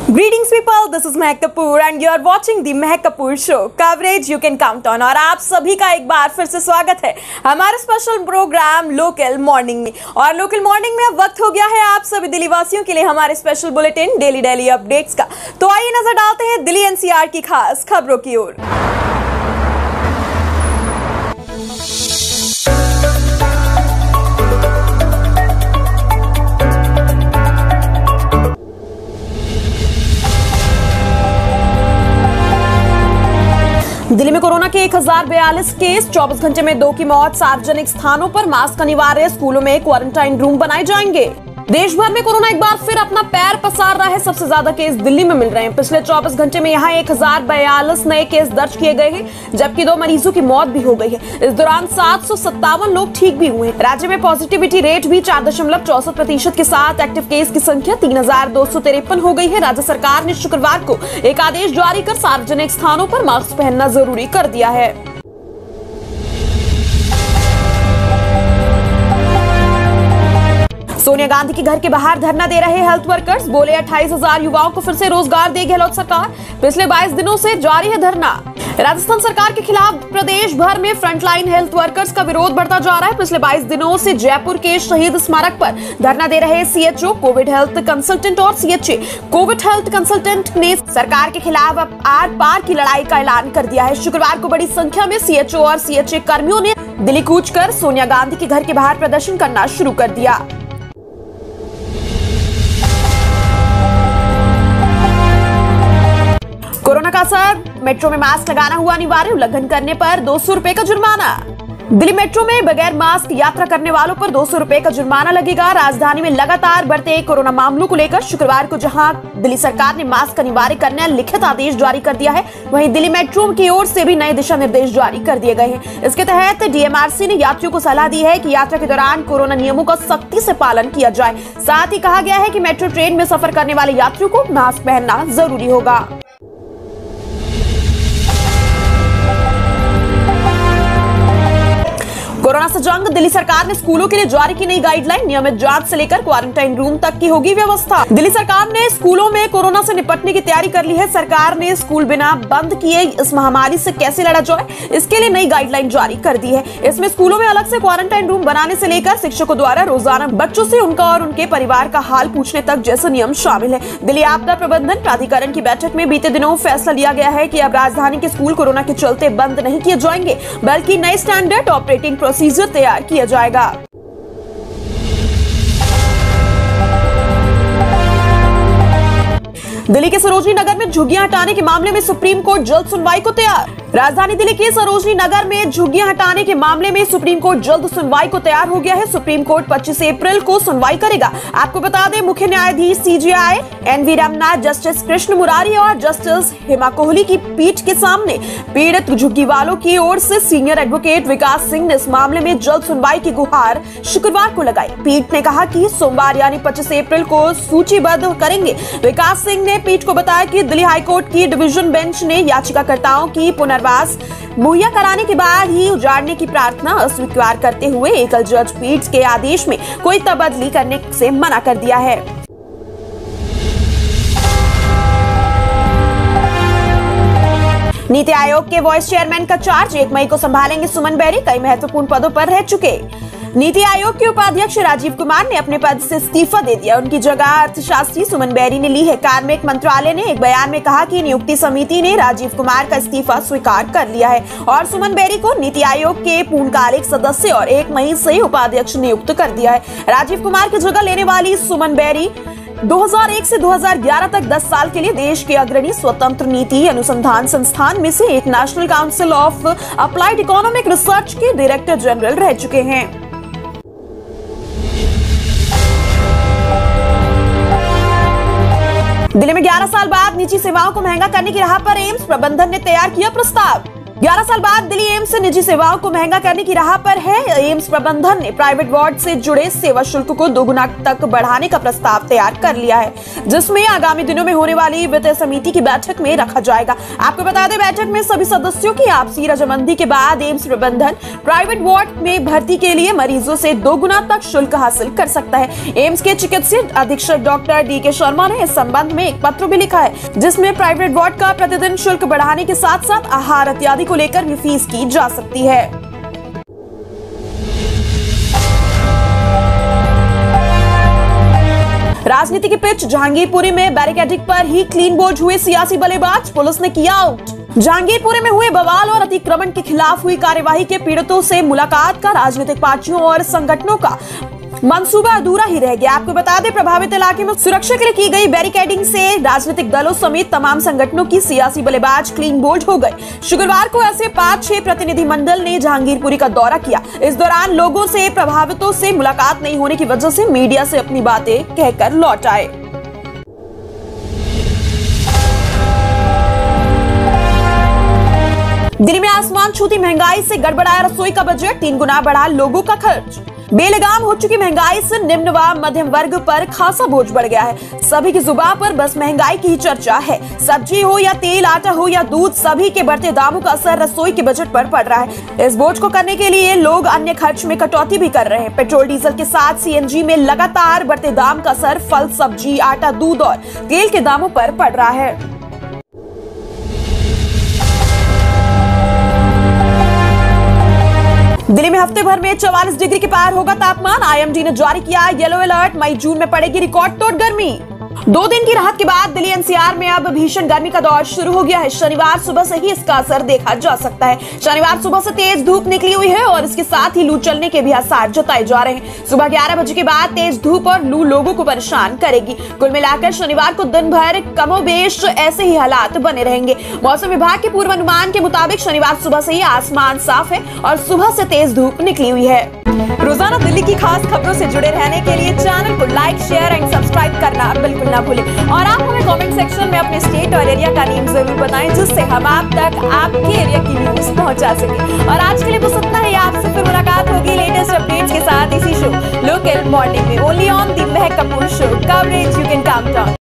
Greetings people, this is Mehak Kapoor and you are watching the Mehak Kapoor Show. Coverage you can count on। और आप सभी का एक बार फिर से स्वागत है हमारे स्पेशल प्रोग्राम लोकल मॉर्निंग में। और लोकल मॉर्निंग में अब वक्त हो गया है आप सभी दिल्ली वासियों के लिए हमारे स्पेशल बुलेटिन डेली अपडेट्स का। तो आइए नजर डालते हैं दिल्ली एनसीआर की खास खबरों की ओर। दिल्ली में कोरोना के 1042 केस, 24 घंटे में 2 की मौत। सार्वजनिक स्थानों पर मास्क अनिवार्य, स्कूलों में क्वारंटाइन रूम बनाए जाएंगे। देश भर में कोरोना एक बार फिर अपना पैर पसार रहा है। सबसे ज्यादा केस दिल्ली में मिल रहे हैं। पिछले 24 घंटे में यहाँ 1042 नए केस दर्ज किए गए हैं, जबकि 2 मरीजों की मौत भी हो गई है। इस दौरान 757 लोग ठीक भी हुए हैं। राज्य में पॉजिटिविटी रेट भी 4.64% के साथ एक्टिव केस की संख्या 3253 हो गई है। राज्य सरकार ने शुक्रवार को एक आदेश जारी कर सार्वजनिक स्थानों पर मास्क पहनना जरूरी कर दिया है। सोनिया गांधी के घर के बाहर धरना दे रहे हेल्थ वर्कर्स, बोले 28,000 युवाओं को फिर से रोजगार देगी गहलोत सरकार। पिछले 22 दिनों से जारी है धरना। राजस्थान सरकार के खिलाफ प्रदेश भर में फ्रंटलाइन हेल्थ वर्कर्स का विरोध बढ़ता जा रहा है। पिछले 22 दिनों से जयपुर के शहीद स्मारक पर धरना दे रहे सीएचओ, कोविड हेल्थ कंसल्टेंट और सीएचए कोविड हेल्थ कंसल्टेंट ने सरकार के खिलाफ अब आर पार की लड़ाई का ऐलान कर दिया है। शुक्रवार को बड़ी संख्या में सीएचओ और सीएचए कर्मियों ने दिल्ली कूच कर सोनिया गांधी के घर के बाहर प्रदर्शन करना शुरू कर दिया। कोरोना का असर, मेट्रो में मास्क लगाना हुआ अनिवार्य, उल्लंघन करने पर 200 रुपए का जुर्माना। दिल्ली मेट्रो में बगैर मास्क यात्रा करने वालों पर 200 रुपए का जुर्माना लगेगा। राजधानी में लगातार बढ़ते कोरोना मामलों को लेकर शुक्रवार को जहां दिल्ली सरकार ने मास्क अनिवार्य करने लिखित आदेश जारी कर दिया है, वहीं दिल्ली मेट्रो की ओर से भी नए दिशा निर्देश जारी कर दिए गए हैं। इसके तहत डीएमआरसी ने यात्रियों को सलाह दी है कि यात्रा के दौरान कोरोना नियमों का सख्ती से पालन किया जाए। साथ ही कहा गया है कि मेट्रो ट्रेन में सफर करने वाले यात्रियों को मास्क पहनना जरूरी होगा। कोरोना से जंग, दिल्ली सरकार ने स्कूलों के लिए जारी की नई गाइडलाइन। नियमित जांच से लेकर क्वारंटाइन रूम तक की होगी व्यवस्था। दिल्ली सरकार ने स्कूलों में कोरोना से निपटने की तैयारी कर ली है। सरकार ने स्कूल बिना बंद किए इस महामारी से कैसे लड़ा जाए, इसके लिए नई गाइडलाइन जारी कर दी है। इसमें स्कूलों में अलग से क्वारंटाइन रूम बनाने से लेकर शिक्षकों द्वारा रोजाना बच्चों से उनका और उनके परिवार का हाल पूछने तक जैसे नियम शामिल है। दिल्ली आपदा प्रबंधन प्राधिकरण की बैठक में बीते दिनों फैसला लिया गया है कि अब राजधानी के स्कूल कोरोना के चलते बंद नहीं किए जाएंगे, बल्कि नए स्टैंडर्ड ऑपरेटिंग प्रोसीजर तैयार किया जाएगा। दिल्ली के सरोजनी नगर में झुग्गियां हटाने के मामले में सुप्रीम कोर्ट जल्द सुनवाई को तैयार। राजधानी दिल्ली के सरोजनी नगर में झुग्गियां हटाने के मामले में सुप्रीम कोर्ट जल्द सुनवाई को तैयार हो गया है। सुप्रीम कोर्ट 25 अप्रैल को सुनवाई करेगा। आपको बता दें, मुख्य न्यायाधीश CJI N V Ramana, justice Krishna Murari और जस्टिस हेमा कोहली की पीठ के सामने पीड़ित झुग्गी वालों की ओर से सीनियर एडवोकेट विकास सिंह ने इस मामले में जल्द सुनवाई की गुहार शुक्रवार को लगाई। पीठ ने कहा कि सोमवार यानी 25 अप्रैल को सूचीबद्ध करेंगे। विकास सिंह ने पीठ को बताया कि दिल्ली हाईकोर्ट की डिवीजन बेंच ने याचिकाकर्ताओं की पुनर्वास मुहैया कराने के बाद ही उजाड़ने की प्रार्थना अस्वीकार करते हुए एकल जज पीठ के आदेश में कोई तब्दीली करने से मना कर दिया है। नीति आयोग के वाइस चेयरमैन का चार्ज 1 मई को संभालेंगे सुमन बेरी। कई महत्वपूर्ण पदों पर रह चुके नीति आयोग के उपाध्यक्ष राजीव कुमार ने अपने पद से इस्तीफा दे दिया। उनकी जगह अर्थशास्त्री सुमन बेरी ने ली है। कार्मिक मंत्रालय ने एक बयान में कहा कि नियुक्ति समिति ने राजीव कुमार का इस्तीफा स्वीकार कर लिया है और सुमन बेरी को नीति आयोग के पूर्णकालिक सदस्य और 1 मई से उपाध्यक्ष नियुक्त कर दिया है। राजीव कुमार की जगह लेने वाली सुमन बेरी 2001 से 2011 तक 10 साल के लिए देश के अग्रणी स्वतंत्र नीति अनुसंधान संस्थान में से एक national council of applied economic research के डायरेक्टर जनरल रह चुके हैं। दिल्ली में 11 साल बाद निजी सेवाओं को महंगा करने की राह पर एम्स प्रबंधन ने तैयार किया प्रस्ताव। 11 साल बाद दिल्ली एम्स निजी सेवाओं को महंगा करने की राह पर है। एम्स प्रबंधन ने प्राइवेट वार्ड से जुड़े सेवा शुल्क को 2 गुना तक बढ़ाने का प्रस्ताव तैयार कर लिया है, जिसमें आगामी दिनों में होने वाली वित्तीय समिति की बैठक में रखा जाएगा। आपको बता दें, बैठक में सभी सदस्यों की आपसी रजामंदी के बाद एम्स प्रबंधन प्राइवेट वार्ड में भर्ती के लिए मरीजों से 2 गुना तक शुल्क हासिल कर सकता है। एम्स के चिकित्सीय अधीक्षक डॉक्टर DK शर्मा ने इस संबंध में एक पत्र भी लिखा है, जिसमें प्राइवेट वार्ड का प्रतिदिन शुल्क बढ़ाने के साथ साथ आहार इत्यादि को लेकर भी फीस की जा सकती है। राजनीति की पिच जहांगीरपुरी में बैरिकेडिंग पर ही क्लीन बोल्ड हुए सियासी बल्लेबाज, पुलिस ने किया आउट। जहांगीरपुरी में हुए बवाल और अतिक्रमण के खिलाफ हुई कार्यवाही के पीड़ितों से मुलाकात का राजनीतिक पार्टियों और संगठनों का मंसूबा अधूरा ही रह गया। आपको बता दें, प्रभावित इलाके में सुरक्षा के लिए की गई बैरिकेडिंग से राजनीतिक दलों समेत तमाम संगठनों की सियासी बल्लेबाज क्लीन बोल्ड हो गए। शुक्रवार को ऐसे 5-6 प्रतिनिधिमंडल ने जहांगीरपुरी का दौरा किया। इस दौरान लोगों से प्रभावितों से मुलाकात नहीं होने की वजह से मीडिया से अपनी बातें कहकर लौट आए। दिल्ली में आसमान छूती महंगाई से गड़बड़ाया रसोई का बजट, 3 गुना बढ़ा लोगों का खर्च। बेलगाम हो चुकी महंगाई से निम्न व मध्यम वर्ग पर खासा बोझ बढ़ गया है। सभी की जुबान पर बस महंगाई की ही चर्चा है। सब्जी हो या तेल, आटा हो या दूध, सभी के बढ़ते दामों का असर रसोई के बजट पर पड़ रहा है। इस बोझ को करने के लिए लोग अन्य खर्च में कटौती भी कर रहे हैं। पेट्रोल डीजल के साथ CNG में लगातार बढ़ते दाम का असर फल, सब्जी, आटा, दूध और तेल के दामों पर पड़ रहा है। दिल्ली में हफ्ते भर में 44 डिग्री के पार होगा तापमान। IMD ने जारी किया येलो अलर्ट, मई जून में पड़ेगी रिकॉर्ड तोड़ गर्मी। 2 दिन की राहत के बाद दिल्ली NCR में अब भीषण गर्मी का दौर शुरू हो गया है। शनिवार सुबह से ही इसका असर देखा जा सकता है। शनिवार सुबह से तेज धूप निकली हुई है और इसके साथ ही लू चलने के भी आसार जताए जा रहे हैं। सुबह 11 बजे के बाद तेज धूप और लू लोगों को परेशान करेगी। कुल मिलाकर शनिवार को दिन भर कमोबेश ऐसे ही हालात बने रहेंगे। मौसम विभाग के पूर्वानुमान के मुताबिक शनिवार सुबह से ही आसमान साफ है और सुबह से तेज धूप निकली हुई है। रोजाना दिल्ली की खास खबरों से जुड़े रहने के लिए चैनल को लाइक, शेयर एंड सब्सक्राइब करना बिल्कुल ना भूलें। और आप हमें कमेंट सेक्शन में अपने स्टेट और एरिया का नेम जरूर बताएं, जिससे हम आप तक आपके एरिया की न्यूज पहुंचा सके। और आज के लिए बस इतना ही। आपसे फिर मुलाकात होगी लेटेस्ट अपडेट्स के साथ इसी शो लोकल मॉर्निंग में, only on the Mahak Kapoor show. Coverage you can count on.